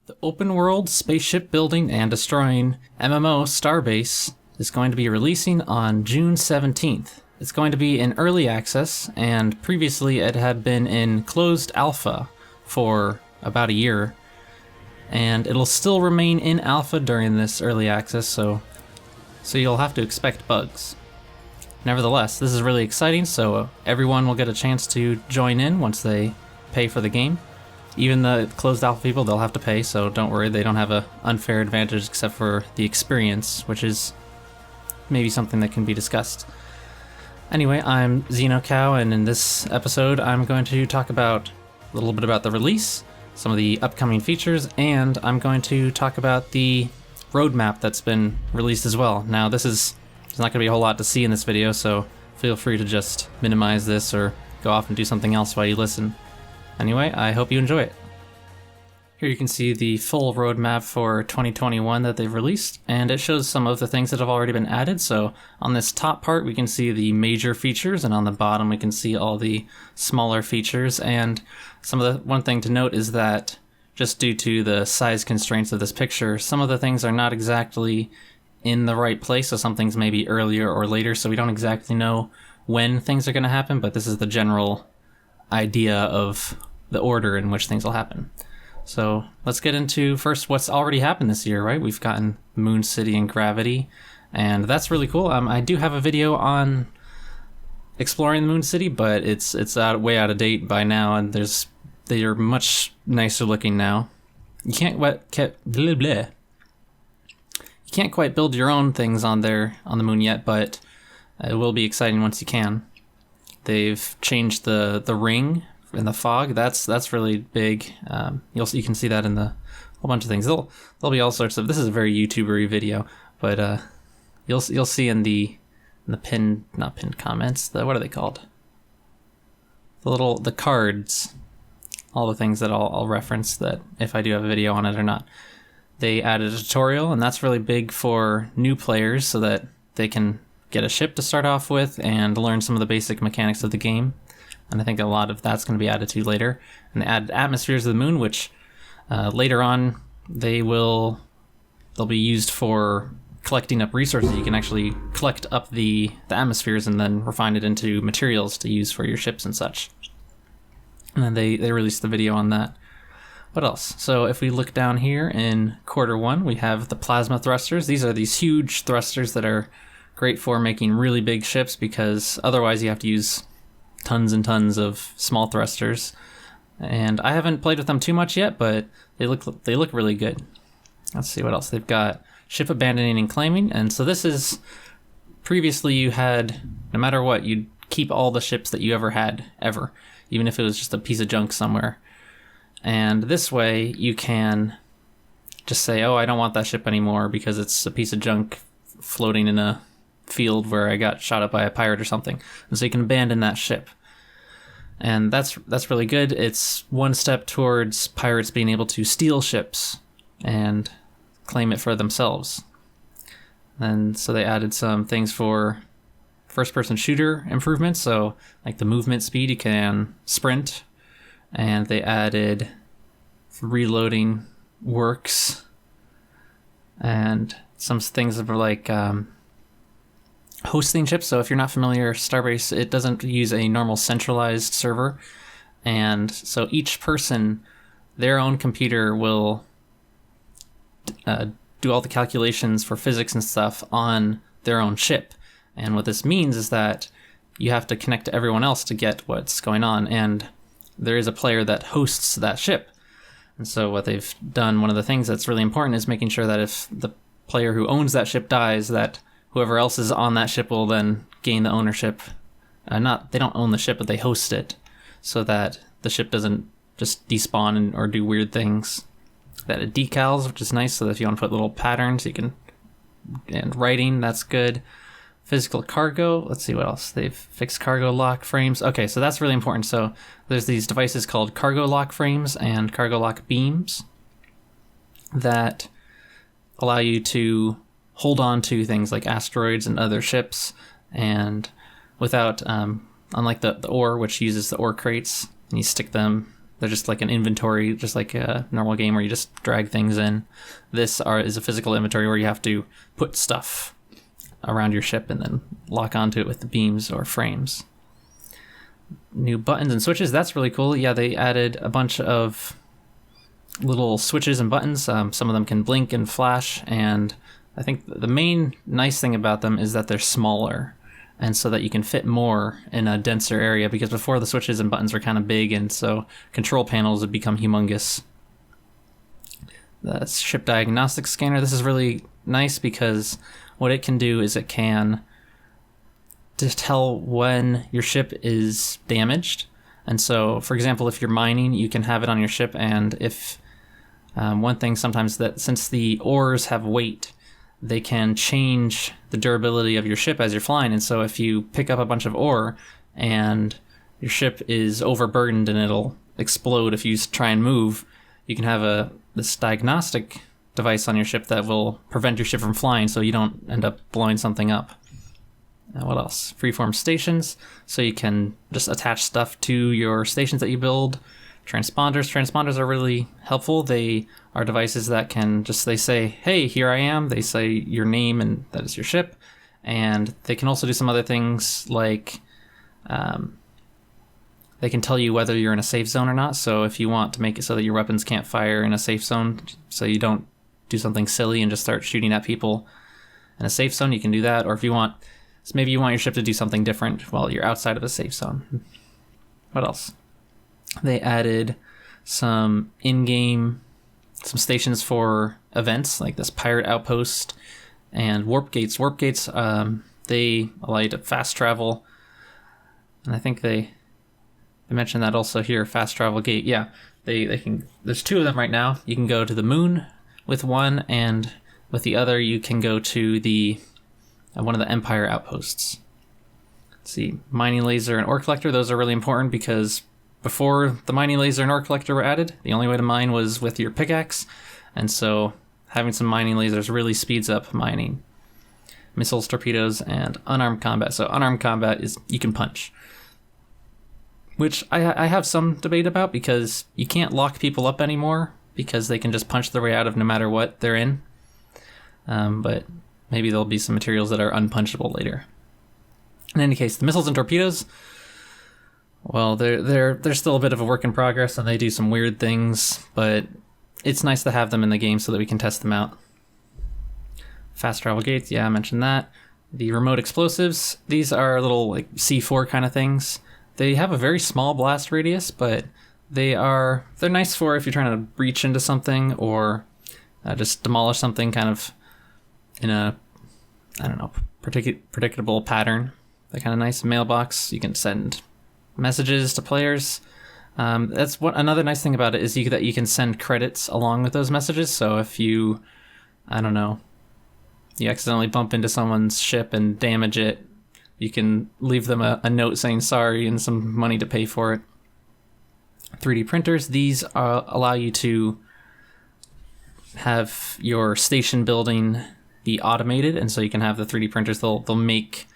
The open world spaceship building and destroying MMO Starbase is going to be releasing on June 17th. It's going to be in early access, and previously it had been in closed alpha for about a year, and it'll still remain in alpha during this early access, so you'll have to expect bugs. Nevertheless, this is really exciting, so everyone will get a chance to join in once they pay for the game. Even the closed alpha people, they'll have to pay, so don't worry, they don't have an unfair advantage except for the experience, which is maybe something that can be discussed. Anyway, I'm XenoCow, and in this episode I'm going to talk about a little bit about the release, some of the upcoming features, and I'm going to talk about the roadmap that's been released as well. Now there's not going to be a whole lot to see in this video, so feel free to just minimize this or go off and do something else while you listen. Anyway, I hope you enjoy it. Here you can see the full roadmap for 2021 that they've released, and it shows some of the things that have already been added. So on this top part we can see the major features, and on the bottom we can see all the smaller features. And one thing to note is that just due to the size constraints of this picture, some of the things are not exactly in the right place, so some things may be earlier or later, so we don't exactly know when things are going to happen, but this is the general idea of the order in which things will happen. So let's get into first what's already happened this year, right? We've gotten Moon City and Gravity, and that's really cool. I do have a video on exploring the Moon City, but it's way out of date by now, and they are much nicer looking now. You can't quite build your own things on the moon yet, but it will be exciting once you can. They've changed the ring in the fog. That's really big. You can see that in the whole bunch of things. There'll be all sorts of. This is a very YouTuber-y video, but you'll see in the not pinned comments. What are they called? The cards. All the things that I'll reference that if I do have a video on it or not. They added a tutorial, and that's really big for new players so that they can get a ship to start off with and learn some of the basic mechanics of the game. And I think a lot of that's going to be added to later. And they add atmospheres of the moon, which later on they'll be used for collecting up resources. You can actually collect up the atmospheres and then refine it into materials to use for your ships and such. And then they released the video on that. What else? So if we look down here in quarter one, we have the plasma thrusters. These are these huge thrusters that are great for making really big ships, because otherwise you have to use tons and tons of small thrusters. And I haven't played with them too much yet, but they look really good. Let's see what else. They've got ship abandoning and claiming, and so this is previously you had, no matter what, you'd keep all the ships that you ever had, even if it was just a piece of junk somewhere. And this way you can just say, oh, I don't want that ship anymore because it's a piece of junk floating in a field where I got shot up by a pirate or something. And so you can abandon that ship. And that's really good. It's one step towards pirates being able to steal ships and claim it for themselves. And so they added some things for first-person shooter improvements. So like the movement speed, you can sprint. And they added reloading works and some things that were like hosting chips. So if you're not familiar, Starbase, it doesn't use a normal centralized server. And so each person, their own computer will do all the calculations for physics and stuff on their own ship. And what this means is that you have to connect to everyone else to get what's going on. And there is a player that hosts that ship. And so what they've done, one of the things that's really important is making sure that if the player who owns that ship dies, that whoever else is on that ship will then gain the ownership. They don't own the ship, but they host it, so that the ship doesn't just despawn or do weird things. That it decals, which is nice, so that if you want to put little patterns, you can. And writing, that's good. Physical cargo, let's see what else. They've fixed cargo lock frames. Okay, so that's really important. So there's these devices called cargo lock frames and cargo lock beams that allow you to hold on to things like asteroids and other ships, and without, unlike the ore, which uses the ore crates, and you stick them They're just like an inventory, just like a normal game where you just drag things in. This is a physical inventory where you have to put stuff around your ship and then lock onto it with the beams or frames. New buttons and switches, that's really cool. Yeah, they added a bunch of little switches and buttons. Some of them can blink and flash, and I think the main nice thing about them is that they're smaller, and so that you can fit more in a denser area, because before the switches and buttons were kind of big, and so control panels would become humongous. The ship diagnostics scanner, this is really nice because what it can do is it can just tell when your ship is damaged. And so, for example, if you're mining, you can have it on your ship, and if one thing sometimes that since the ores have weight, they can change the durability of your ship as you're flying. And so if you pick up a bunch of ore and your ship is overburdened and it'll explode if you try and move, you can have this diagnostic device on your ship that will prevent your ship from flying so you don't end up blowing something up. What else? Freeform stations, so you can just attach stuff to your stations that you build. Transponders are really helpful. They are devices that can just, they say, hey, here I am. They say your name and that is your ship. And they can also do some other things like they can tell you whether you're in a safe zone or not. So if you want to make it so that your weapons can't fire in a safe zone, so you don't do something silly and just start shooting at people in a safe zone, you can do that. Or if you want, so maybe you want your ship to do something different while you're outside of a safe zone. What else? They added some some stations for events, like this pirate outpost and warp gates. Warp gates, they allow you to fast travel. And I think they mentioned that also here, fast travel gate. Yeah, they can, there's two of them right now. You can go to the moon with one, and with the other you can go to the one of the Empire outposts. Let's see, mining laser and ore collector, those are really important because before the mining laser and ore collector were added, the only way to mine was with your pickaxe, and so having some mining lasers really speeds up mining. Missiles, torpedoes, and unarmed combat. So unarmed combat is you can punch, which I have some debate about because you can't lock people up anymore because they can just punch their way out of no matter what they're in. But maybe there'll be some materials that are unpunchable later. In any case, the missiles and torpedoes, well, they're still a bit of a work in progress, and they do some weird things, but it's nice to have them in the game so that we can test them out. Fast travel gates, yeah, I mentioned that. The remote explosives, these are little like C4 kind of things. They have a very small blast radius, but they're nice for if you're trying to breach into something or just demolish something kind of in a, I don't know, predictable pattern. They're kind of nice. Mailbox, you can send messages to players. That's what another nice thing about it is that you can send credits along with those messages. So if you, I don't know, you accidentally bump into someone's ship and damage it, you can leave them a note saying sorry and some money to pay for it. 3D printers, these allow you to have your station building be automated, and so you can have the 3D printers, they'll make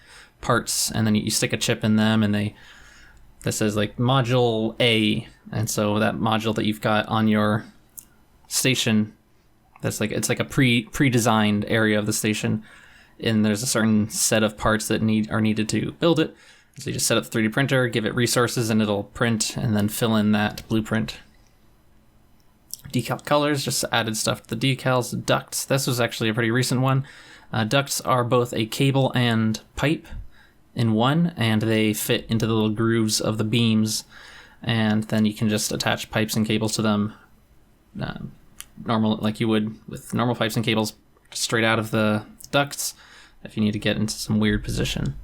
parts, and then you stick a chip in them, and that says like module A, and so that module that you've got on your station, that's like, it's like a pre-designed area of the station, and there's a certain set of parts that are needed to build it. So you just set up the 3D printer, give it resources, and it'll print and then fill in that blueprint. Decal colors, just added stuff to the decals. Ducts, this was actually a pretty recent one. Ducts are both a cable and pipe in one, and they fit into the little grooves of the beams, and then you can just attach pipes and cables to them normal, like you would with normal pipes and cables straight out of the ducts if you need to get into some weird position.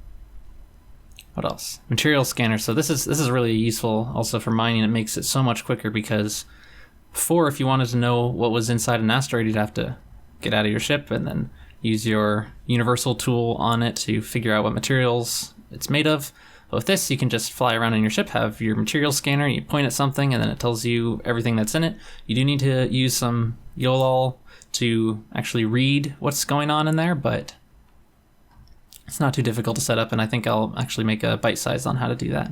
What else? Material scanner. So this is really useful also for mining. It makes it so much quicker because before, if you wanted to know what was inside an asteroid, you'd have to get out of your ship and then use your universal tool on it to figure out what materials it's made of. But with this, you can just fly around in your ship, have your material scanner, you point at something, and then it tells you everything that's in it. You do need to use some YOLOL to actually read what's going on in there, but it's not too difficult to set up, and I think I'll actually make a bite size on how to do that.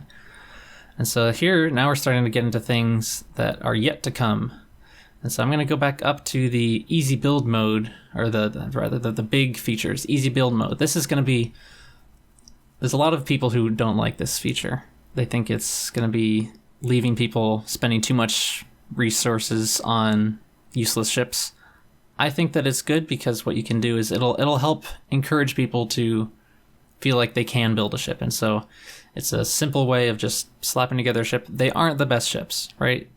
And so here, now we're starting to get into things that are yet to come. And so I'm going to go back up to the easy build mode, or the big features, easy build mode. This is going to be, there's a lot of people who don't like this feature. They think it's going to be leaving people spending too much resources on useless ships. I think that it's good because what you can do is it'll help encourage people to feel like they can build a ship. And so it's a simple way of just slapping together a ship. They aren't the best ships, right?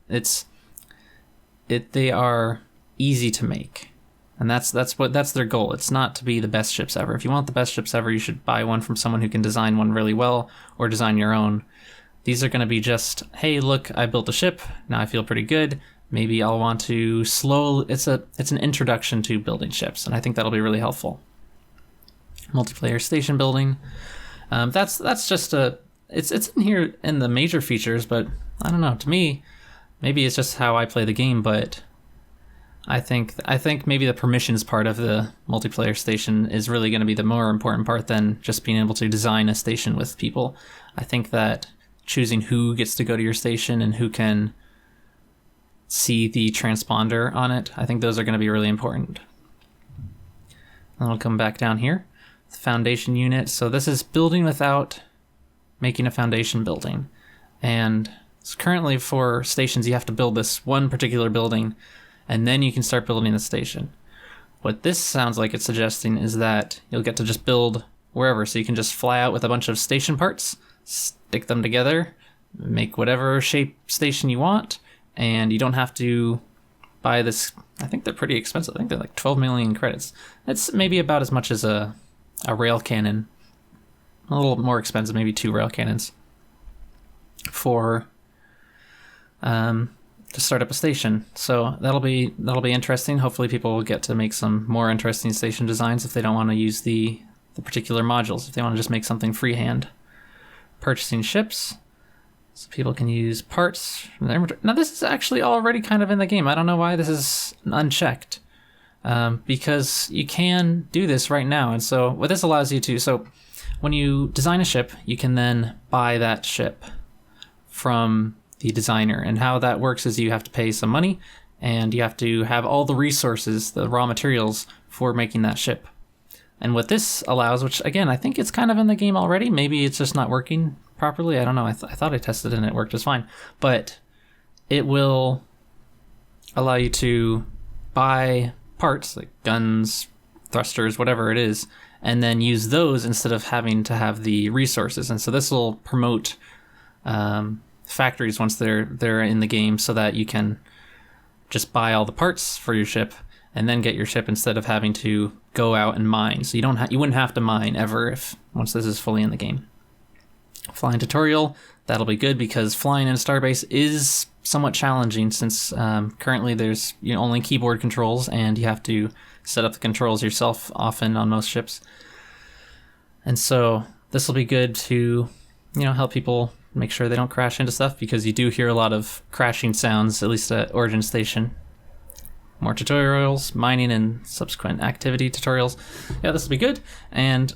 They are easy to make. And that's their goal. It's not to be the best ships ever. If you want the best ships ever, you should buy one from someone who can design one really well or design your own. These are going to be just, hey, look, I built a ship. Now I feel pretty good. Maybe I'll want to it's an introduction to building ships, and I think that'll be really helpful. Multiplayer station building. That's just it's in here in the major features, but I don't know. To me, maybe it's just how I play the game, but I think maybe the permissions part of the multiplayer station is really going to be the more important part than just being able to design a station with people. I think that choosing who gets to go to your station and who can see the transponder on it, I think those are going to be really important. And I'll come back down here. The foundation unit. So this is building without making a foundation building. And so currently for stations, you have to build this one particular building, and then you can start building the station. What this sounds like it's suggesting is that you'll get to just build wherever. So you can just fly out with a bunch of station parts, stick them together, make whatever shape station you want, and you don't have to buy this. I think they're pretty expensive. I think they're like 12 million credits. It's maybe about as much as a rail cannon. A little more expensive, maybe 2 rail cannons for to start up a station. So that'll be interesting. Hopefully people will get to make some more interesting station designs if they don't want to use the particular modules, if they want to just make something freehand. Purchasing ships. So people can use parts. Now this is actually already kind of in the game. I don't know why this is unchecked. Because you can do this right now. And so what this allows you to, so when you design a ship, you can then buy that ship from the designer. And how that works is you have to pay some money and you have to have all the resources, the raw materials for making that ship. And what this allows, which again, I think it's kind of in the game already. Maybe it's just not working properly. I don't know. I thought I tested it and it worked just fine. But it will allow you to buy parts like guns, thrusters, whatever it is, and then use those instead of having to have the resources. And so this will promote factories once they're in the game, so that you can just buy all the parts for your ship and then get your ship instead of having to go out and mine. So you wouldn't have to mine ever once this is fully in the game. Flying tutorial, that'll be good because flying in Starbase is somewhat challenging since currently there's only keyboard controls and you have to set up the controls yourself often on most ships. And so this will be good to help people make sure they don't crash into stuff, because you do hear a lot of crashing sounds, at least at Origin Station. More tutorials, mining and subsequent activity tutorials. Yeah, this will be good, and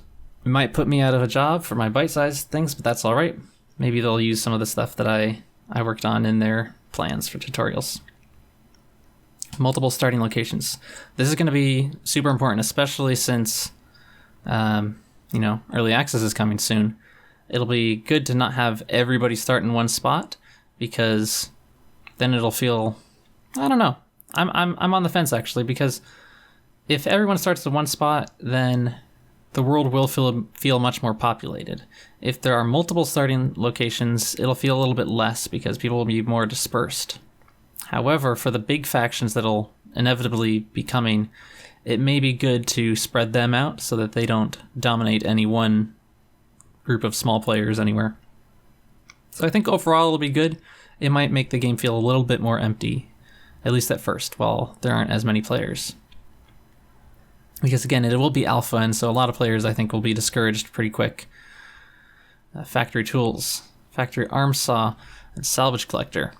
it might put me out of a job for my bite-sized things, but that's all right. Maybe they'll use some of the stuff that I worked on in their plans for tutorials. Multiple starting locations. This is going to be super important, especially since, early access is coming soon. It'll be good to not have everybody start in one spot, because then it'll feel, I don't know. I'm on the fence actually, because if everyone starts in one spot, then the world will feel much more populated. If there are multiple starting locations, it'll feel a little bit less because people will be more dispersed. However, for the big factions that'll inevitably be coming, it may be good to spread them out so that they don't dominate any one group of small players anywhere. So I think overall it'll be good. It might make the game feel a little bit more empty, at least at first, while there aren't as many players. Because again, it will be alpha, and so a lot of players I think will be discouraged pretty quick. Factory tools, factory arm saw, and salvage collector.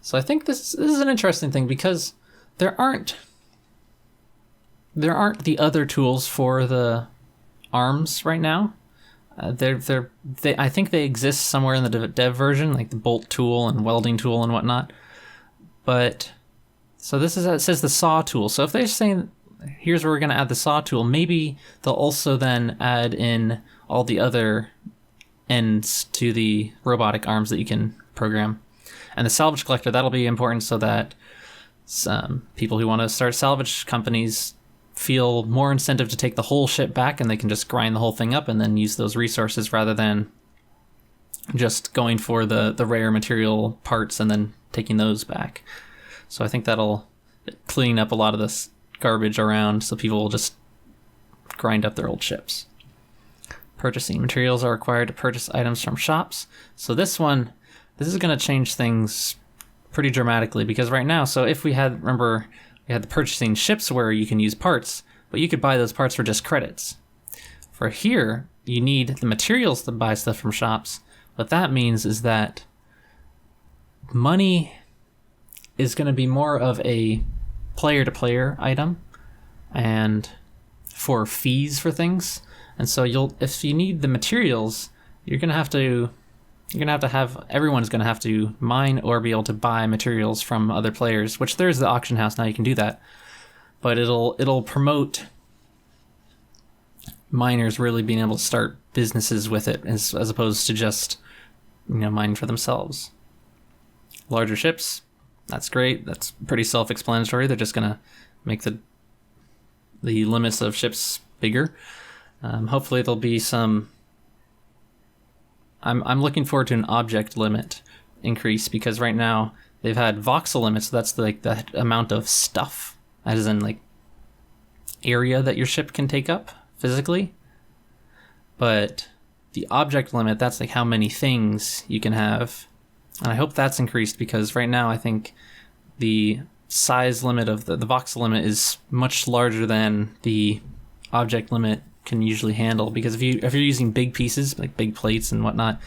So I think this is an interesting thing, because there aren't the other tools for the arms right now. I think they exist somewhere in the dev version, like the bolt tool and welding tool and whatnot. But so it says the saw tool. So if they're saying here's where we're going to add the saw tool, maybe they'll also then add in all the other ends to the robotic arms that you can program. And the salvage collector, that'll be important so that some people who want to start salvage companies feel more incentive to take the whole ship back, and they can just grind the whole thing up and then use those resources rather than just going for the rare material parts and then taking those back. So I think that'll clean up a lot of this garbage around, so people will just grind up their old ships. Purchasing materials are required to purchase items from shops. So this is going to change things pretty dramatically, because right now, so if we had the purchasing ships where you can use parts, but you could buy those parts for just credits. For here, you need the materials to buy stuff from shops. What that means is that money is going to be more of a player-to-player item, and for fees for things. And so if you need the materials, everyone's going to have to mine or be able to buy materials from other players, which there's the auction house now, you can do that. But it'll promote miners really being able to start businesses with it as opposed to just, mining for themselves. Larger ships, that's great. That's pretty self-explanatory. They're just going to make the limits of ships bigger. Hopefully there'll be some... I'm looking forward to an object limit increase, because right now they've had voxel limits, so that's like the amount of stuff, as in like area that your ship can take up physically. But the object limit, that's like how many things you can have. And I hope that's increased, because right now I think the size limit of the voxel limit is much larger than the object limit can usually handle, because if you're using big pieces like big plates and whatnot,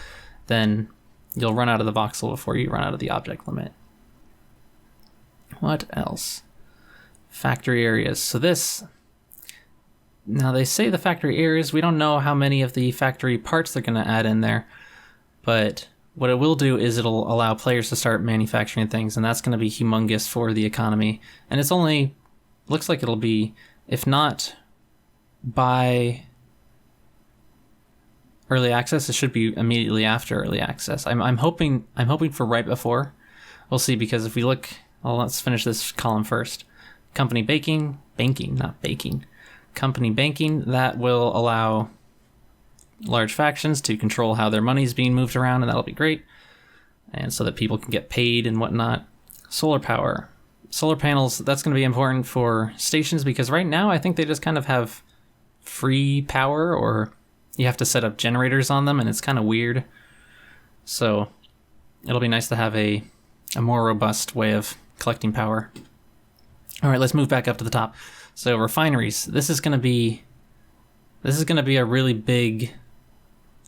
then you'll run out of the voxel before you run out of the object limit. What else? Factory areas. So now they say the factory areas, we don't know how many of the factory parts they're going to add in there, but what it will do is it'll allow players to start manufacturing things, and that's going to be humongous for the economy. And looks like it'll be, if not by early access, it should be immediately after early access. I'm hoping for right before. We'll see, because if we look, let's finish this column first. Company banking, company banking, that will allow large factions to control how their money is being moved around, and that'll be great, and so that people can get paid and whatnot. Solar power, solar panels, that's going to be important for stations, because right now I think they just kind of have free power, or you have to set up generators on them, and it's kind of weird. So it'll be nice to have a more robust way of collecting power. All right, let's move back up to the top. So refineries, this is going to be a really big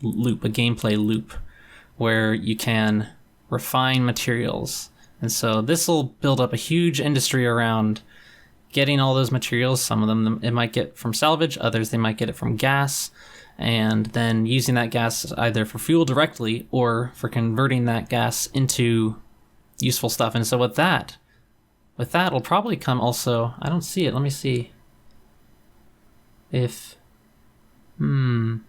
loop, a gameplay loop, where you can refine materials. And so this will build up a huge industry around getting all those materials. Some of them it might get from salvage, others they might get it from gas, and then using that gas either for fuel directly or for converting that gas into useful stuff. And so with that will probably come also, I don't see it, let me see if, well,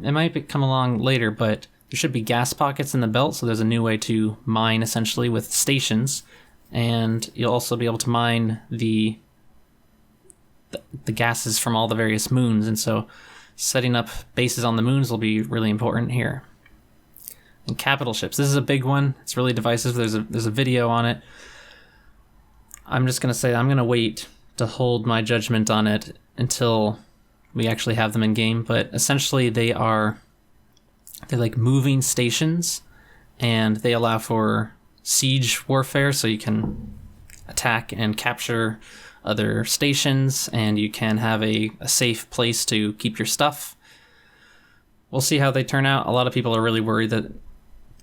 it might come along later, but there should be gas pockets in the belt, so there's a new way to mine essentially with stations. And you'll also be able to mine the gases from all the various moons, and so setting up bases on the moons will be really important here. And capital ships, this is a big one. It's really divisive. There's a video on it. I'm just gonna say I'm gonna wait to hold my judgment on it until we actually have them in game. But essentially, they're like moving stations, and they allow for siege warfare, so you can attack and capture other stations, and you can have a safe place to keep your stuff. We'll see how they turn out. A lot of people are really worried that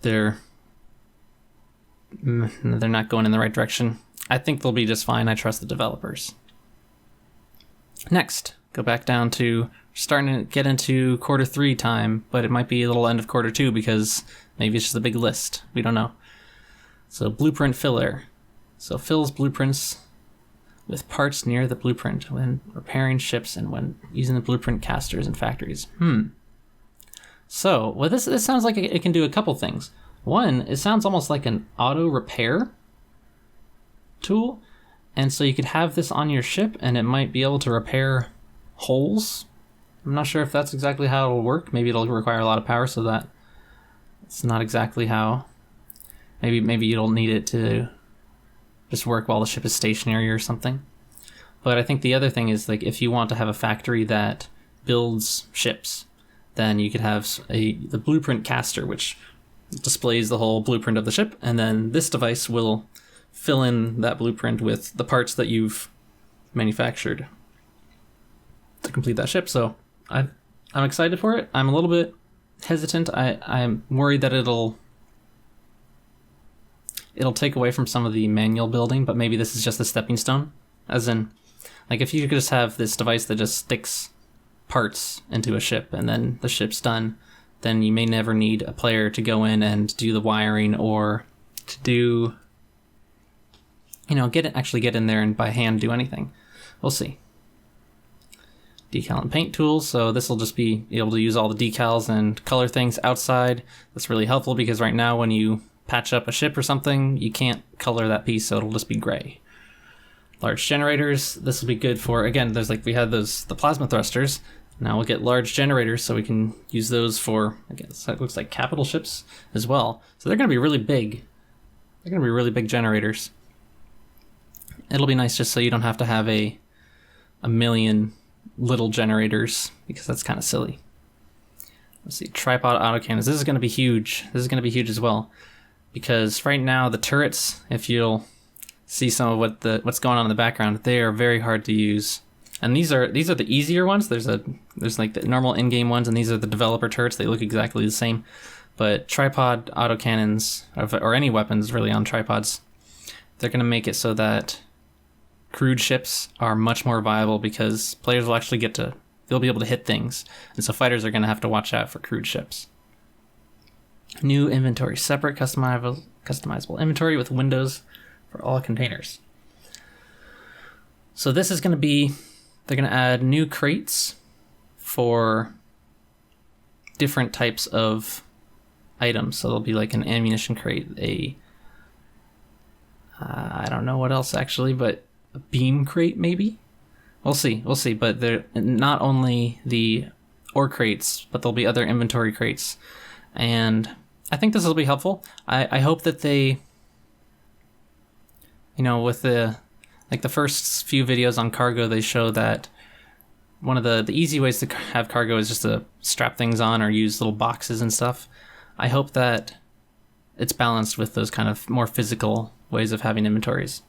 they're not going in the right direction. I think they'll be just fine. I trust the developers. Next, go back down to starting to get into quarter 3 time, but it might be a little end of quarter 2 because maybe it's just a big list. We don't know. So blueprint filler. So fills blueprints with parts near the blueprint when repairing ships and when using the blueprint casters in factories. So, well, this sounds like it can do a couple things. One, it sounds almost like an auto repair tool, and so you could have this on your ship and it might be able to repair holes. I'm not sure if that's exactly how it'll work. Maybe it'll require a lot of power, so that it's not exactly how. Maybe you don't need it to just work while the ship is stationary or something. But I think the other thing is, like, if you want to have a factory that builds ships, then you could have the blueprint caster, which displays the whole blueprint of the ship, and then this device will fill in that blueprint with the parts that you've manufactured to complete that ship. So I'm excited for it. I'm a little bit hesitant. I'm worried that it'll take away from some of the manual building, but maybe this is just a stepping stone. As in, like, if you could just have this device that just sticks parts into a ship and then the ship's done, then you may never need a player to go in and do the wiring or to do, actually get in there and by hand do anything. We'll see. Decal and paint tools, so this will just be able to use all the decals and color things outside. That's really helpful because right now when you patch up a ship or something, you can't color that piece, so it'll just be gray. Large generators, this will be good for, again, we had the plasma thrusters. Now we'll get large generators so we can use those for, again, so it looks like capital ships as well. So they're going to be really big. They're going to be really big generators. It'll be nice just so you don't have to have a million little generators, because that's kind of silly. Let's see, tripod autocannons. This is going to be huge. This is going to be huge as well, because right now the turrets, if you'll see some of what's going on in the background, they are very hard to use. And these are the easier ones. There's like the normal in-game ones, and these are the developer turrets. They look exactly the same. But tripod autocannons, or any weapons really on tripods, they're going to make it so that crewed ships are much more viable, because players will actually they'll be able to hit things. And so fighters are going to have to watch out for crewed ships. New inventory, separate customizable inventory with windows for all containers. So this is going to be, they're going to add new crates for different types of items. So there'll be like an ammunition crate, I don't know what else actually, but a beam crate maybe? We'll see. But they're not only the ore crates, but there'll be other inventory crates. And I think this will be helpful. I hope that they, with the first few videos on cargo, they show that one of the easy ways to have cargo is just to strap things on or use little boxes and stuff. I hope that it's balanced with those kind of more physical ways of having inventories.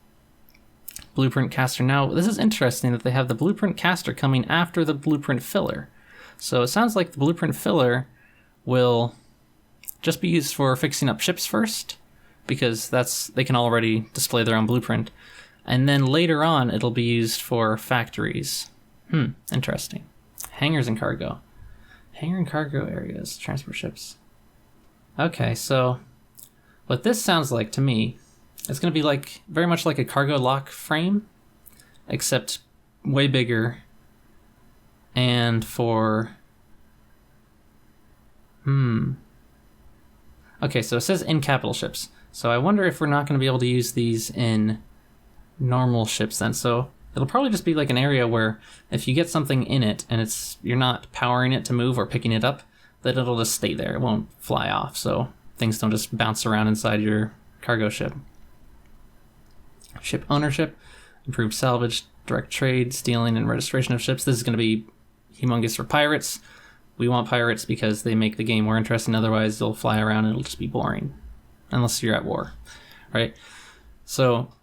Blueprint caster. Now, this is interesting that they have the blueprint caster coming after the blueprint filler. So it sounds like the blueprint filler will just be used for fixing up ships first, because they can already display their own blueprint. And then later on, it'll be used for factories. Interesting. Hangars and cargo. Hangar and cargo areas, transport ships. Okay, so what this sounds like to me, it's going to be very much like a cargo lock frame, except way bigger. And for... Okay, so it says in capital ships. So I wonder if we're not going to be able to use these in normal ships then. So it'll probably just be like an area where if you get something in it and you're not powering it to move or picking it up, that it'll just stay there. It won't fly off, so things don't just bounce around inside your cargo ship. Ship ownership, improved salvage, direct trade, stealing, and registration of ships. This is going to be humongous for pirates. We want pirates because they make the game more interesting. Otherwise, they'll fly around and it'll just be boring, unless you're at war, right? So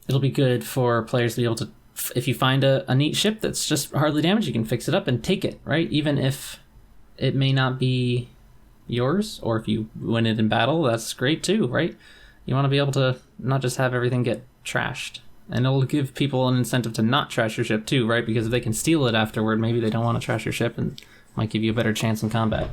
it'll be good for players to be able to, if you find a neat ship that's just hardly damaged, you can fix it up and take it, right? Even if it may not be yours, or if you win it in battle, that's great too, right? You want to be able to not just have everything get trashed And it'll give people an incentive to not trash your ship too, right? Because if they can steal it afterward, maybe they don't want to trash your ship and might give you a better chance in combat.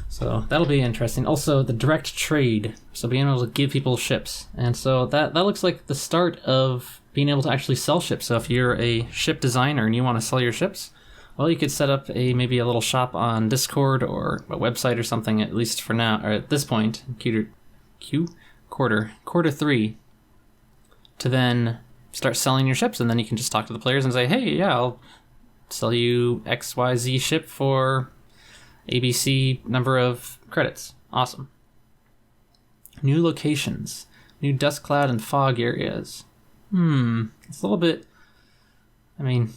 So that'll be interesting. Also, the direct trade, so being able to give people ships. And so that looks like the start of being able to actually sell ships. So if you're a ship designer and you want to sell your ships, well, you could set up maybe a little shop on Discord or a website or something, at least for now, or at this point, quarter 3, to then start selling your ships, and then you can just talk to the players and say, hey, yeah, I'll sell you XYZ ship for ABC number of credits. Awesome. New locations. New dust cloud and fog areas. It's a little bit... I mean,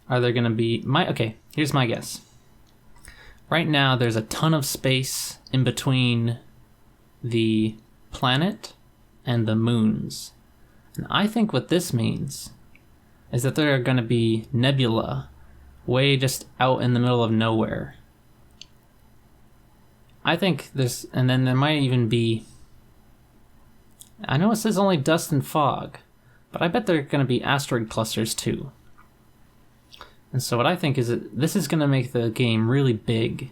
are there going to be... Okay, here's my guess. Right now, there's a ton of space in between the planet and the moons. And I think what this means is that there are going to be nebula way just out in the middle of nowhere. I think there's... And then there might even be... I know it says only dust and fog, but I bet there are going to be asteroid clusters too. And so what I think is that this is going to make the game really big,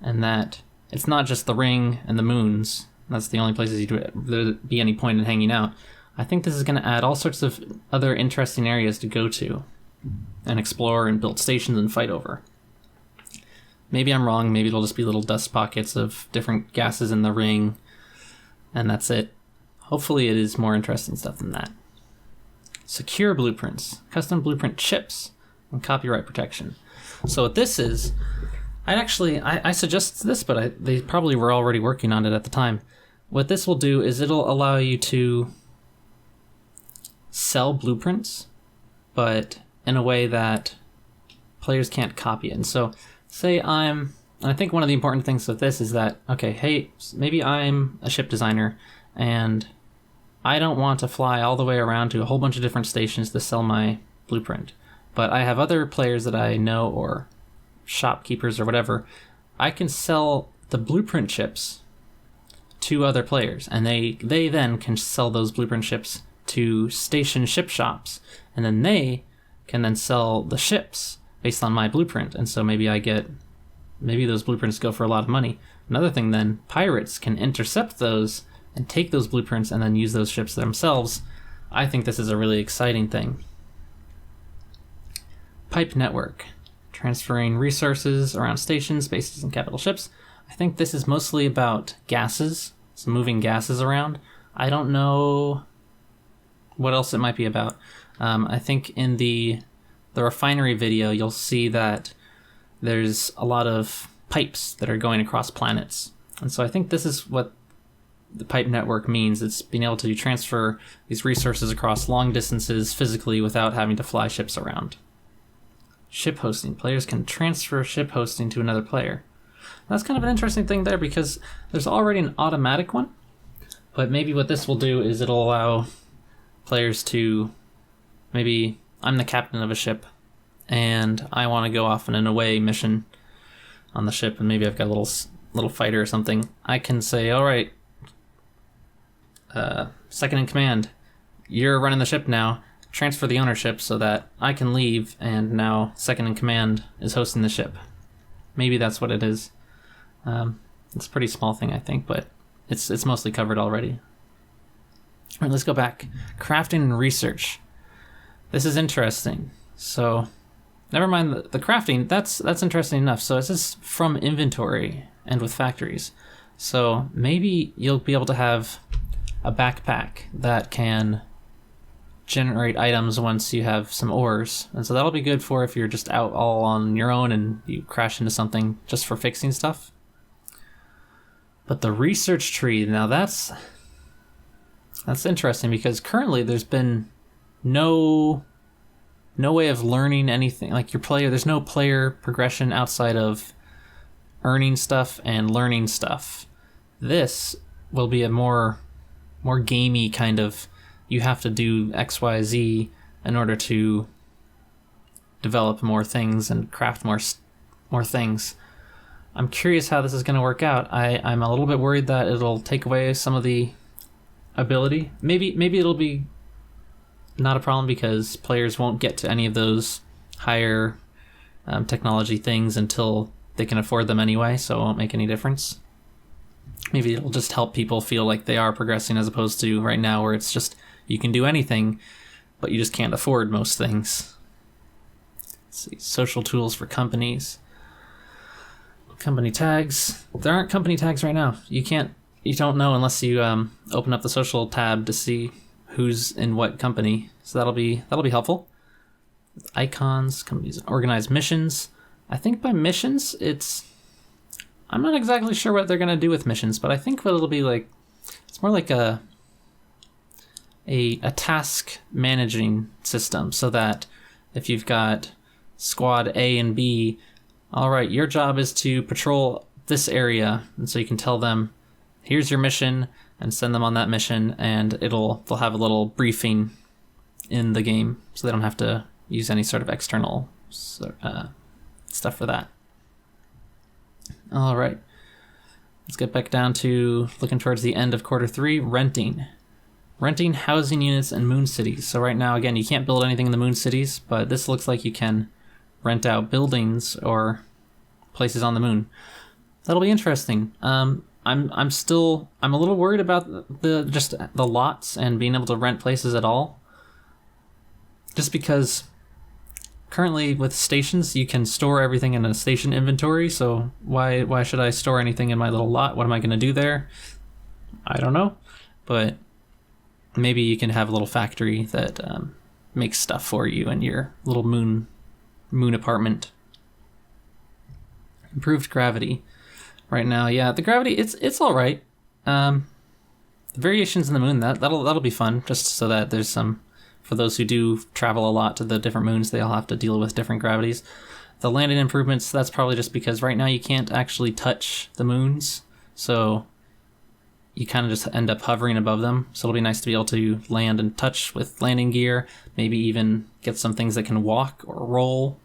and that it's not just the ring and the moons. That's the only places there'd be any point in hanging out. I think this is going to add all sorts of other interesting areas to go to and explore and build stations and fight over. Maybe I'm wrong. Maybe it'll just be little dust pockets of different gases in the ring, and that's it. Hopefully it is more interesting stuff than that. Secure blueprints, custom blueprint chips, and copyright protection. So what this is, I suggested this, but they probably were already working on it at the time. What this will do is it'll allow you to sell blueprints, but in a way that players can't copy it. And so say and I think one of the important things with this is that, okay, hey, maybe I'm a ship designer and I don't want to fly all the way around to a whole bunch of different stations to sell my blueprint. But I have other players that I know, or shopkeepers or whatever. I can sell the blueprint chips to other players, and they then can sell those blueprint chips to station ship shops, and then they can then sell the ships based on my blueprint. And so maybe those blueprints go for a lot of money. Another thing then, pirates can intercept those and take those blueprints and then use those ships themselves. I think this is a really exciting thing. Pipe network, transferring resources around stations, bases, and capital ships. I think this is mostly about gases, so moving gases around. I don't know what else it might be about. I think in the refinery video, you'll see that there's a lot of pipes that are going across planets. And so I think this is what the pipe network means. It's being able to transfer these resources across long distances physically without having to fly ships around. Ship hosting. Players can transfer ship hosting to another player. That's kind of an interesting thing there because there's already an automatic one, but maybe what this will do is it'll allow players to, maybe I'm the captain of a ship and I want to go off on an away mission on the ship, and maybe I've got a little fighter or something. I can say, all right, second in command, you're running the ship now. Transfer the ownership so that I can leave, and now second in command is hosting the ship. Maybe that's what it is. It's a pretty small thing, I think, but it's mostly covered already. All right, let's go back. Crafting and research. This is interesting. So, never mind the crafting. That's interesting enough. So this is from inventory and with factories. So maybe you'll be able to have a backpack that can generate items once you have some ores, and so that'll be good for if you're just out all on your own and you crash into something just for fixing stuff. But the research tree, now that's interesting because currently there's been no way of learning anything. Like there's no player progression outside of earning stuff and learning stuff. This will be a more gamey kind of, you have to do XYZ in order to develop more things and craft more things. I'm curious how this is going to work out. I'm a little bit worried that it'll take away some of the ability. Maybe it'll be not a problem because players won't get to any of those higher technology things until they can afford them anyway, so it won't make any difference. Maybe it'll just help people feel like they are progressing as opposed to right now where it's just you can do anything, but you just can't afford most things. Let's see, social tools for companies. Company tags. There aren't company tags right now. You don't know unless you open up the social tab to see who's in what company. So that'll be helpful. Icons, companies, organized missions. I think by missions, I'm not exactly sure what they're going to do with missions, but I think what it'll be like, it's more like a task managing system, so that if you've got squad A and B, all right, your job is to patrol this area, and so you can tell them, here's your mission, and send them on that mission, and they'll have a little briefing in the game, so they don't have to use any sort of external stuff for that. All right, let's get back down to looking towards the end of quarter 3, renting housing units in moon cities. So right now, again, you can't build anything in the moon cities, but this looks like you can rent out buildings or places on the moon. That'll be interesting. I'm a little worried about the lots and being able to rent places at all, just because currently with stations you can store everything in a station inventory, so why should I store anything in my little lot? What am I going to do there? I don't know, but maybe you can have a little factory that makes stuff for you in your little moon apartment. Improved gravity. Right now, yeah, the gravity, it's all right. The variations in the moon, that'll be fun, just so that there's some, for those who do travel a lot to the different moons, they all have to deal with different gravities. The landing improvements, that's probably just because right now you can't actually touch the moons, so you kind of just end up hovering above them. So it'll be nice to be able to land and touch with landing gear, maybe even get some things that can walk or roll.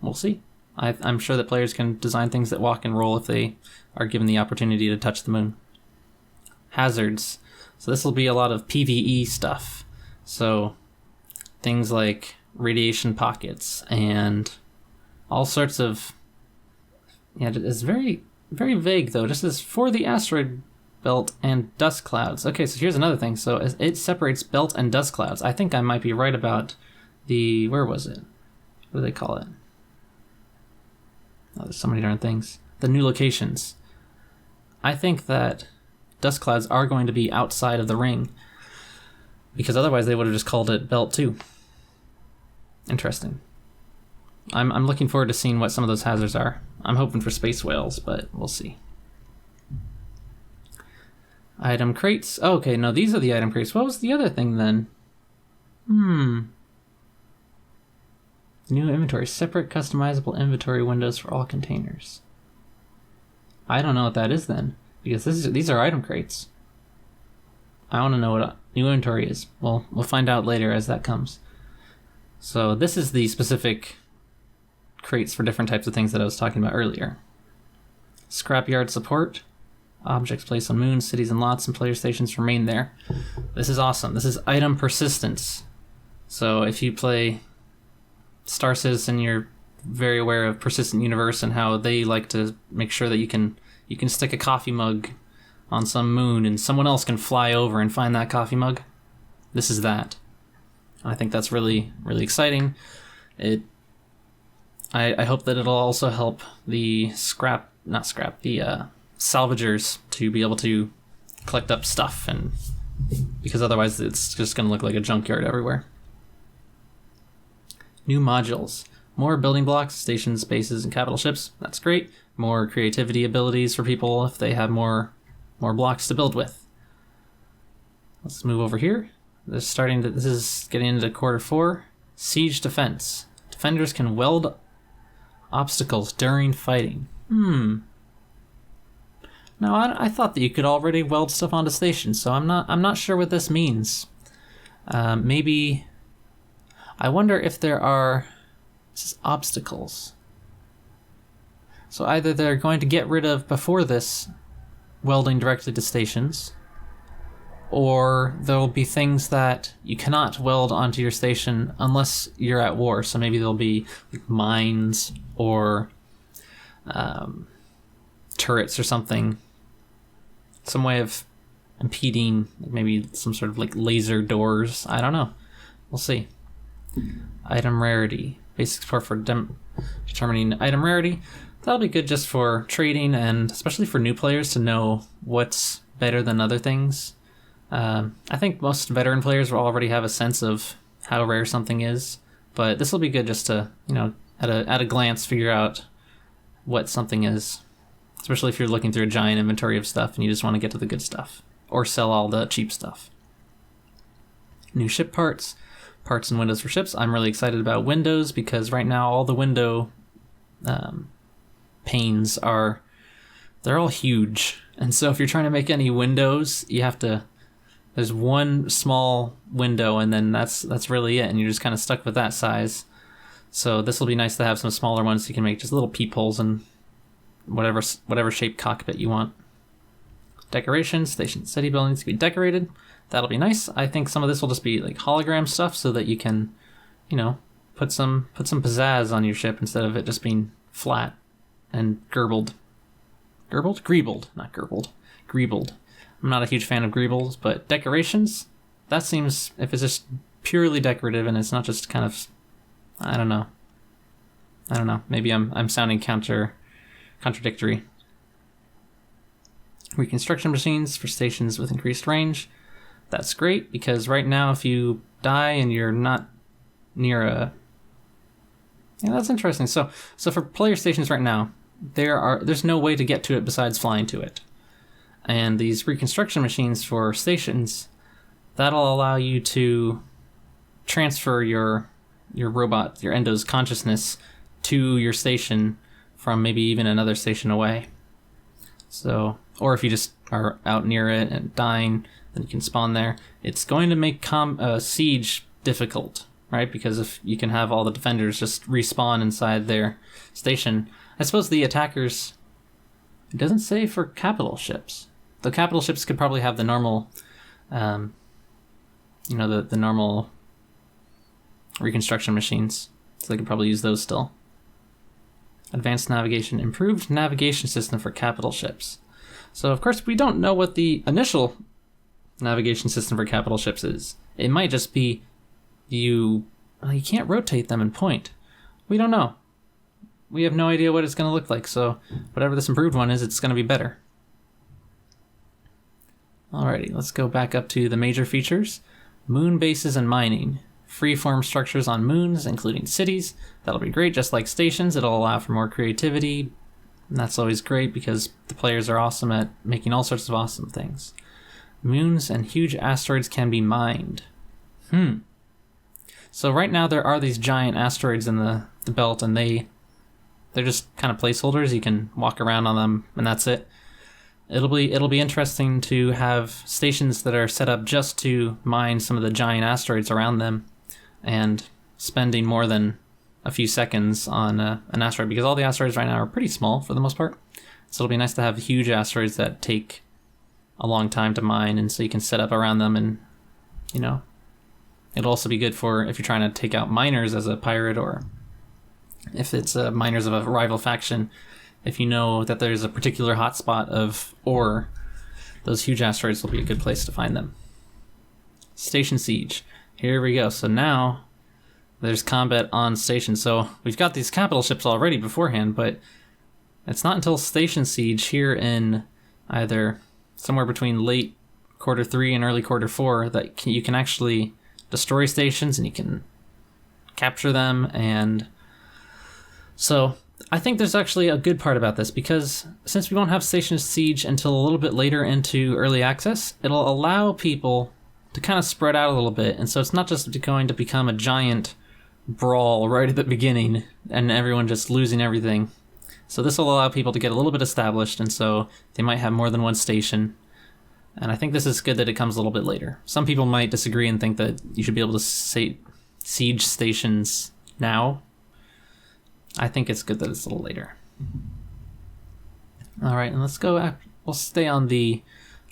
We'll see. I'm sure that players can design things that walk and roll if they are given the opportunity to touch the moon. Hazards. So this will be a lot of PvE stuff. So things like radiation pockets and all sorts of... Yeah, it's very, very vague though. Just as for the asteroid belt and dust clouds. Okay, so here's another thing. So it separates belt and dust clouds. I think I might be right about the... Where was it? What do they call it? Oh, there's so many different things. The new locations. I think that dust clouds are going to be outside of the ring, because otherwise they would have just called it belt too. Interesting. I'm looking forward to seeing what some of those hazards are. I'm hoping for space whales, but we'll see. Item crates. Oh, okay, no, these are the item crates. What was the other thing then? New inventory. Separate customizable inventory windows for all containers. I don't know what that is then, because these are item crates. I want to know what new inventory is. Well, we'll find out later as that comes. So this is the specific crates for different types of things that I was talking about earlier. Scrapyard support. Objects placed on moons, cities, and lots, and player stations remain there. This is awesome. This is item persistence. So if you play Star Citizen, you're very aware of Persistent Universe and how they like to make sure that you can stick a coffee mug on some moon and someone else can fly over and find that coffee mug. This is that. I think that's really, really exciting. I hope that it'll also help the salvagers to be able to collect up stuff, and because otherwise it's just going to look like a junkyard everywhere. New modules. More building blocks, stations, bases, and capital ships. That's great. More creativity abilities for people if they have more blocks to build with. Let's move over here. This is getting into quarter 4. Siege defense. Defenders can weld obstacles during fighting. Now, I thought that you could already weld stuff onto stations, so I'm not sure what this means. Maybe... I wonder if there are obstacles. So either they're going to get rid of, before this, welding directly to stations, or there'll be things that you cannot weld onto your station unless you're at war. So maybe there'll be like mines or turrets or something, some way of impeding, maybe some sort of like laser doors. I don't know. We'll see. Item rarity. Basic support for determining item rarity. That'll be good just for trading and especially for new players to know what's better than other things. I think most veteran players will already have a sense of how rare something is, but this will be good just to, at a glance figure out what something is, especially if you're looking through a giant inventory of stuff and you just want to get to the good stuff or sell all the cheap stuff. New ship parts and windows for ships. I'm really excited about windows because right now all the window panes they're all huge, and so if you're trying to make any windows, you have to. There's one small window, and then that's really it, and you're just kind of stuck with that size. So this will be nice to have some smaller ones so you can make just little peepholes and whatever shaped cockpit you want. Decorations, station city buildings to be decorated. That'll be nice. I think some of this will just be like hologram stuff so that you can, put some pizzazz on your ship instead of it just being flat and gerbled. Greebled, not gerbled. Greebled. I'm not a huge fan of greebles, but decorations, that seems, if it's just purely decorative and it's not just kind of, I don't know. Maybe I'm sounding contradictory. Reconstruction machines for stations with increased range. That's great because right now if you die and you're not near a... Yeah, that's interesting. So for player stations right now, there's no way to get to it besides flying to it. And these reconstruction machines for stations, that'll allow you to transfer your robot, your Endo's consciousness to your station from maybe even another station away. So, or if you just are out near it and dying, then you can spawn there. It's going to make siege difficult, right? Because if you can have all the defenders just respawn inside their station, I suppose the attackers... It doesn't say for capital ships. The capital ships could probably have the normal, the normal reconstruction machines. So they could probably use those still. Advanced navigation, improved navigation system for capital ships. So of course we don't know what the initial navigation system for capital ships is. It might just be you can't rotate them and point. We don't know. We have no idea what it's going to look like. So whatever this improved one is, it's going to be better. Alrighty, let's go back up to the major features. Moon bases and mining. Freeform structures on moons, including cities. That'll be great, just like stations. It'll allow for more creativity. And that's always great because the players are awesome at making all sorts of awesome things. Moons and huge asteroids can be mined. So right now there are these giant asteroids in the belt, and they're just kind of placeholders. You can walk around on them, and that's it. It'll be interesting to have stations that are set up just to mine some of the giant asteroids around them, and spending more than a few seconds on an asteroid, because all the asteroids right now are pretty small for the most part. So it'll be nice to have huge asteroids that take a long time to mine, and so you can set up around them, and it'll also be good for if you're trying to take out miners as a pirate, or if it's miners of a rival faction. If you know that there's a particular hotspot of ore, those huge asteroids will be a good place to find them. Station siege. Here we go. So now there's combat on station. So we've got these capital ships already beforehand, but it's not until station siege here in either somewhere between late quarter 3 and early quarter 4 that you can actually destroy stations and you can capture them. And so I think there's actually a good part about this, because since we won't have station siege until a little bit later into early access, it'll allow people to kind of spread out a little bit. And so it's not just going to become a giant brawl right at the beginning and everyone just losing everything. So this will allow people to get a little bit established, and so they might have more than one station. And I think this is good that it comes a little bit later. Some people might disagree and think that you should be able to siege stations now. I think it's good that it's a little later. All right, and let's go. We'll stay on the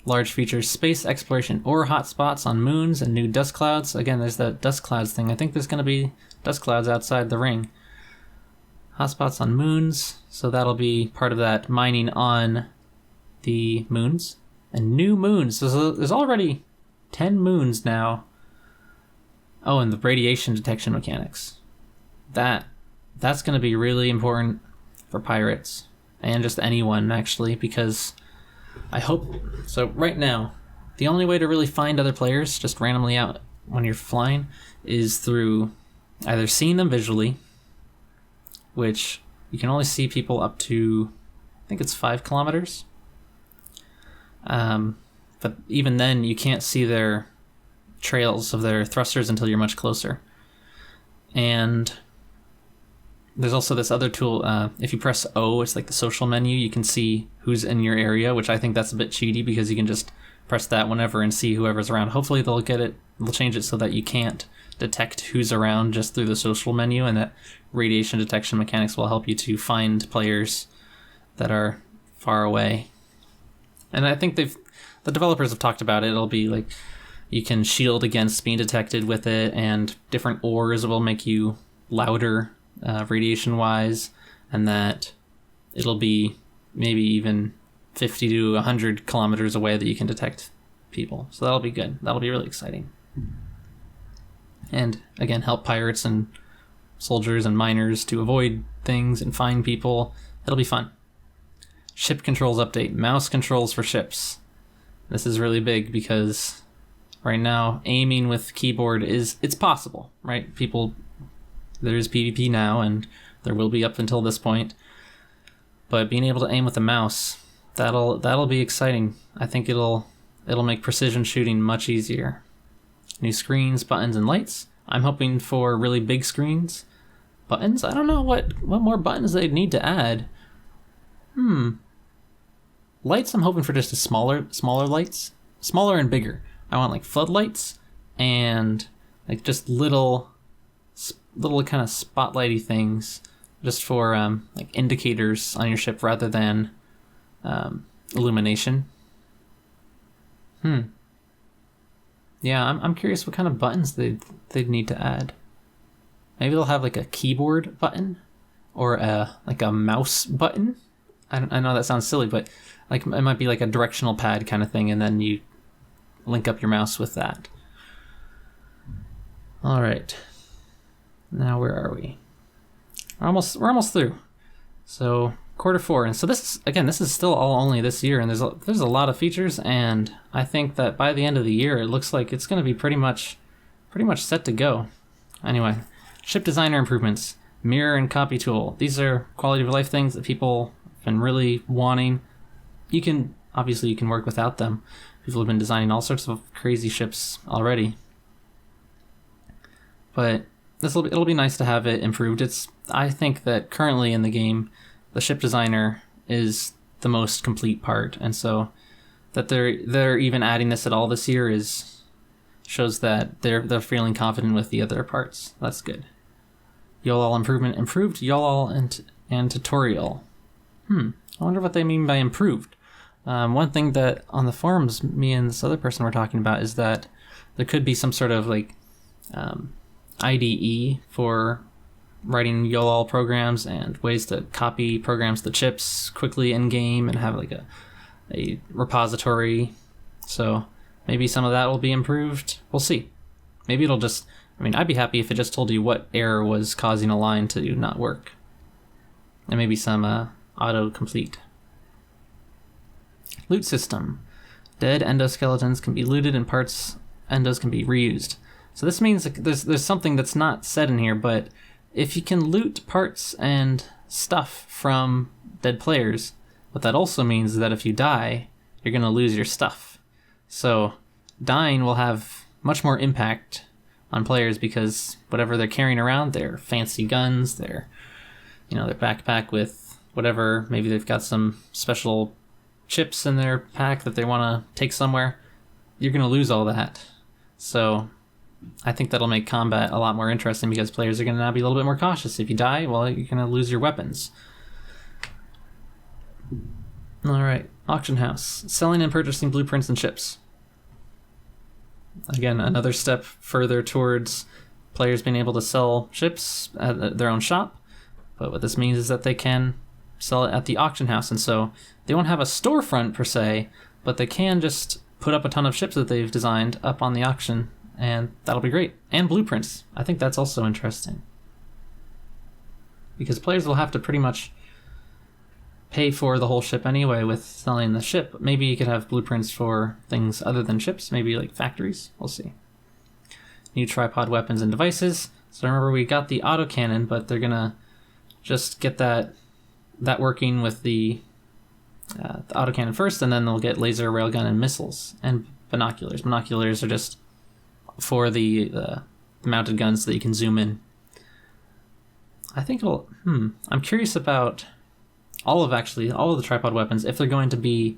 large features, space exploration or hotspots on moons and new dust clouds. Again, there's that dust clouds thing. I think there's going to be dust clouds outside the ring. Hotspots on moons, so that'll be part of that mining on the moons. And new moons. So there's already 10 moons now. Oh, and the radiation detection mechanics. That's going to be really important for pirates. And just anyone, actually, because I hope... So right now, the only way to really find other players, just randomly out when you're flying, is through either seeing them visually, which you can only see people up to, I think it's 5 kilometers. But even then, you can't see their trails of their thrusters until you're much closer. And there's also this other tool. If you press O, it's like the social menu. You can see who's in your area, which I think that's a bit cheaty because you can just press that whenever and see whoever's around. Hopefully they'll change it so that you can't detect who's around just through the social menu, and that radiation detection mechanics will help you to find players that are far away. And I think the developers have talked about it. It'll be like you can shield against being detected with it, and different ores will make you louder radiation-wise, and that it'll be maybe even 50 to 100 kilometers away that you can detect people. So that'll be good. That'll be really exciting. And again, help pirates and soldiers and miners to avoid things and find people. It'll be fun. Ship controls update. Mouse controls for ships. This is really big because right now aiming with keyboard it's possible, right? There is PvP now, and there will be up until this point. But being able to aim with a mouse, that'll be exciting. I think it'll make precision shooting much easier. New screens, buttons, and lights. I'm hoping for really big screens. Buttons? I don't know what more buttons they'd need to add. Lights, I'm hoping for just smaller lights. Smaller and bigger. I want like floodlights and like just little kind of spotlighty things just for like indicators on your ship rather than illumination. Yeah, I'm curious what kind of buttons they'd need to add. Maybe they'll have like a keyboard button or like a mouse button. I know that sounds silly, but like it might be like a directional pad kind of thing, and then you link up your mouse with that. All right. Now where are we? We're almost through. So Q4, and so this is still all only this year, and there's a lot of features, and I think that by the end of the year, it looks like it's going to be pretty much set to go. Anyway, ship designer improvements, mirror and copy tool. These are quality of life things that people have been really wanting. You can work without them. People have been designing all sorts of crazy ships already, but it'll be nice to have it improved. I think that currently in the game, the ship designer is the most complete part, and so that they're even adding this at all this year shows that they're feeling confident with the other parts. That's good. YOLOL improvement, improved YOLOL and tutorial. I wonder what they mean by improved. One thing that on the forums me and this other person were talking about is that there could be some sort of like IDE for writing YOLOL programs and ways to copy programs to chips quickly in game and have like a repository. So maybe some of that will be improved. We'll see. Maybe it'll just, I'd be happy if it just told you what error was causing a line to not work. And maybe some autocomplete. Loot system. Dead endoskeletons can be looted and parts endos can be reused. So this means like there's something that's not said in here, but if you can loot parts and stuff from dead players, what that also means is that if you die, you're going to lose your stuff. So dying will have much more impact on players because whatever they're carrying around, their fancy guns, their backpack with whatever, maybe they've got some special chips in their pack that they want to take somewhere, you're going to lose all that. So I think that'll make combat a lot more interesting because players are going to now be a little bit more cautious. If you die, well, you're going to lose your weapons. All right. Auction house. Selling and purchasing blueprints and chips. Again, another step further towards players being able to sell chips at their own shop. But what this means is that they can sell it at the auction house. And so they won't have a storefront per se, but they can just put up a ton of ships that they've designed up on the auction, and that'll be great. And blueprints. I think that's also interesting, because players will have to pretty much pay for the whole ship anyway with selling the ship. Maybe you could have blueprints for things other than ships, maybe like factories. We'll see. New tripod weapons and devices. So remember, we got the autocannon, but they're gonna just get that working with the autocannon first, and then they'll get laser, railgun, and missiles, and binoculars. Binoculars are just for the mounted guns so that you can zoom in. I think it'll... I'm curious about all of the tripod weapons, if they're going to be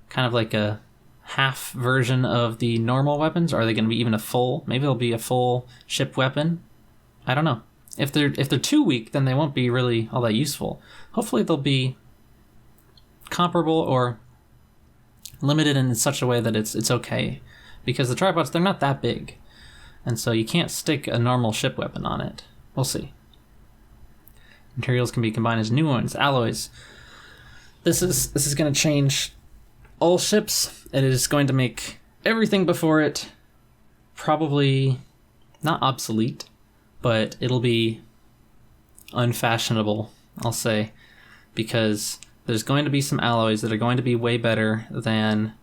kind of like a half version of the normal weapons, or are they going to be even a full... Maybe it'll be a full ship weapon. I don't know. If they're too weak, then they won't be really all that useful. Hopefully they'll be comparable or limited in such a way that it's okay, because the tripods, they're not that big, and so you can't stick a normal ship weapon on it. We'll see. Materials can be combined as new ones, alloys. This is going to change all ships. It is going to make everything before it probably not obsolete, but it'll be unfashionable, I'll say, because there's going to be some alloys that are going to be way better than,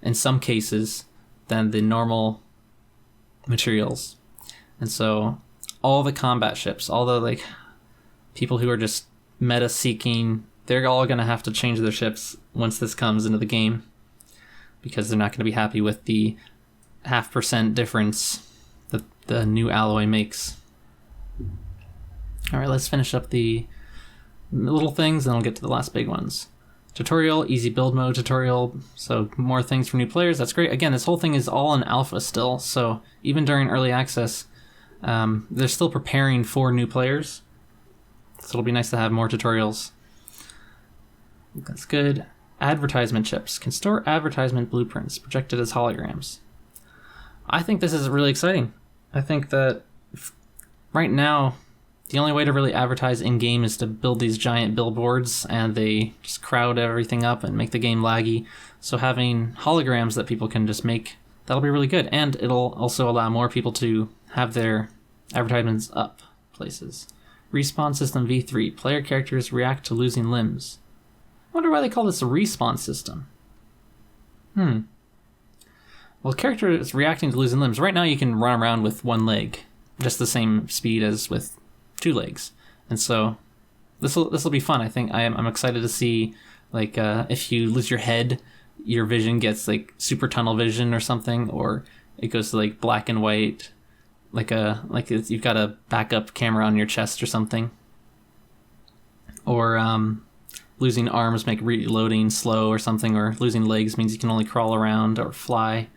in some cases, than the normal materials. And so all the combat ships, all the like people who are just meta seeking, they're all going to have to change their ships once this comes into the game, because they're not going to be happy with the 0.5% difference that the new alloy makes. All right, let's finish up the little things, and I'll get to the last big ones. Tutorial, easy build mode tutorial, so more things for new players. That's great. Again, this whole thing is all in alpha still, so even during early access, they're still preparing for new players. So it'll be nice to have more tutorials. That's good. Advertisement chips. Can store advertisement blueprints projected as holograms. I think this is really exciting. I think that right now, the only way to really advertise in-game is to build these giant billboards, and they just crowd everything up and make the game laggy. So having holograms that people can just make, that'll be really good. And it'll also allow more people to have their advertisements up places. Respawn system V3. Player characters react to losing limbs. I wonder why they call this a respawn system. Well, characters reacting to losing limbs. Right now you can run around with one leg, just the same speed as with 2 legs, and so this will be fun. I think I'm excited to see, like, if you lose your head, your vision gets like super tunnel vision or something, or it goes to like black and white, you've got a backup camera on your chest or something, or losing arms make reloading slow or something, or losing legs means you can only crawl around or fly.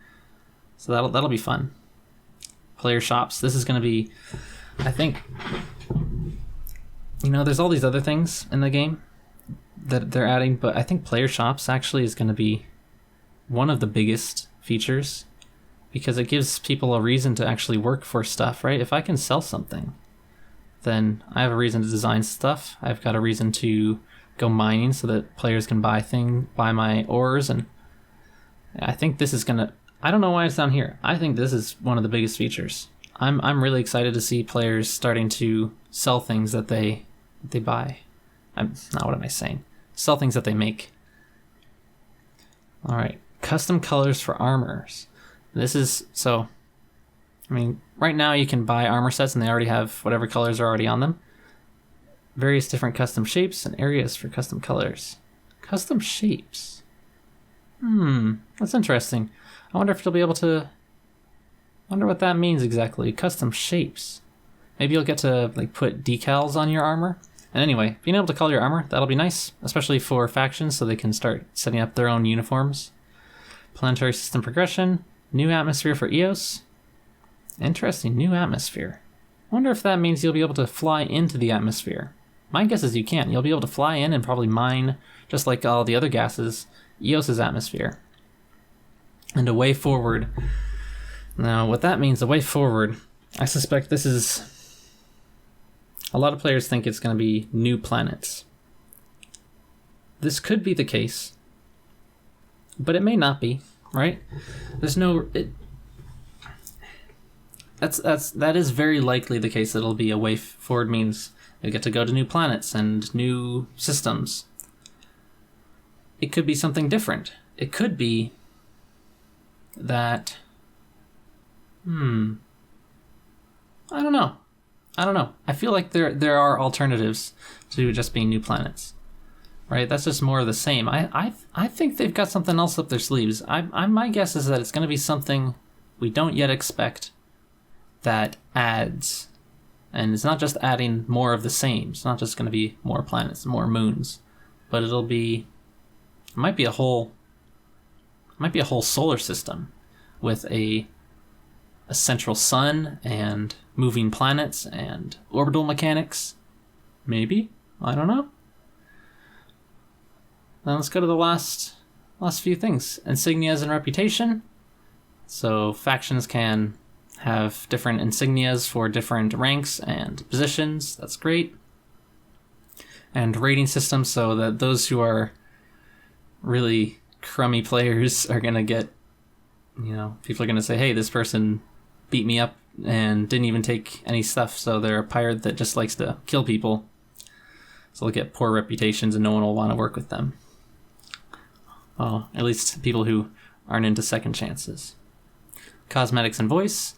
So that'll be fun. Player shops. This is going to be, I think, there's all these other things in the game that they're adding, but I think player shops actually is going to be one of the biggest features, because it gives people a reason to actually work for stuff, right? If I can sell something, then I have a reason to design stuff. I've got a reason to go mining so that players can buy my ores, and I think this is going to... I don't know why it's down here. I think this is one of the biggest features. I'm really excited to see players starting to sell things that they buy. What am I saying? Sell things that they make. All right, custom colors for armors. This is so. Right now you can buy armor sets and they already have whatever colors are already on them. Various different custom shapes and areas for custom colors. Custom shapes. That's interesting. I wonder if you'll be able to... wonder what that means exactly. Custom shapes. Maybe you'll get to put decals on your armor. And anyway, being able to color your armor, that'll be nice, especially for factions so they can start setting up their own uniforms. Planetary system progression. New atmosphere for EOS. Interesting, new atmosphere. I wonder if that means you'll be able to fly into the atmosphere. My guess is you can. You'll be able to fly in and probably mine, just like all the other gases, Eos's atmosphere. And a way forward. Now, what that means, a way forward, I suspect this is... A lot of players think it's going to be new planets. This could be the case, but it may not be, right? There's no... That is very likely the case that it'll be a way forward means you get to go to new planets and new systems. It could be something different. It could be that... I don't know. I feel like there are alternatives to just being new planets. Right? That's just more of the same. I think they've got something else up their sleeves. My guess is that it's going to be something we don't yet expect that adds. And it's not just adding more of the same. It's not just going to be more planets, more moons. But it might be a whole solar system with a central sun and moving planets and orbital mechanics. Maybe? I don't know. Now let's go to the last few things. Insignias and Reputation. So factions can have different insignias for different ranks and positions. That's great. And rating systems, so that those who are really crummy players are going to get, people are going to say, hey, this person beat me up and didn't even take any stuff, so they're a pirate that just likes to kill people. So they'll get poor reputations and no one will want to work with them. Well, at least people who aren't into second chances. Cosmetics and voice.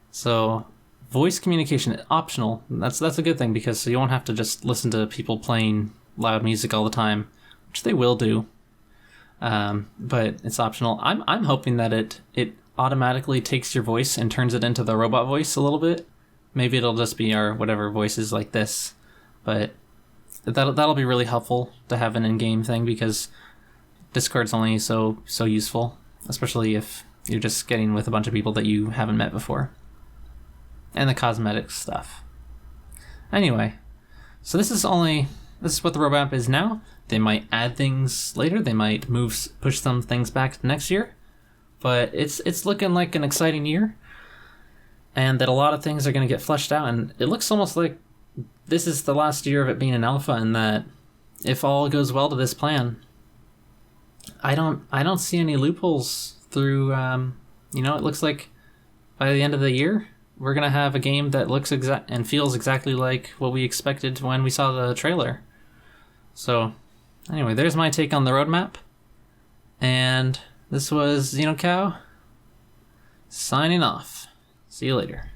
So voice communication optional. That's a good thing, because you won't have to just listen to people playing loud music all the time, which they will do. But it's optional. I'm hoping that it automatically takes your voice and turns it into the robot voice a little bit. Maybe it'll just be our whatever voices like this, but that'll be really helpful to have an in-game thing, because Discord's only so useful, especially if you're just getting with a bunch of people that you haven't met before. And the cosmetics stuff. Anyway, so this is what the roadmap is now. They might add things later. They might push some things back to next year. But it's looking like an exciting year. And that a lot of things are going to get fleshed out. And it looks almost like this is the last year of it being an alpha, and that if all goes well to this plan, I don't see any loopholes through, it looks like by the end of the year, we're going to have a game that looks and feels exactly like what we expected when we saw the trailer. So, anyway, there's my take on the roadmap. And this was XenoCow signing off. See you later.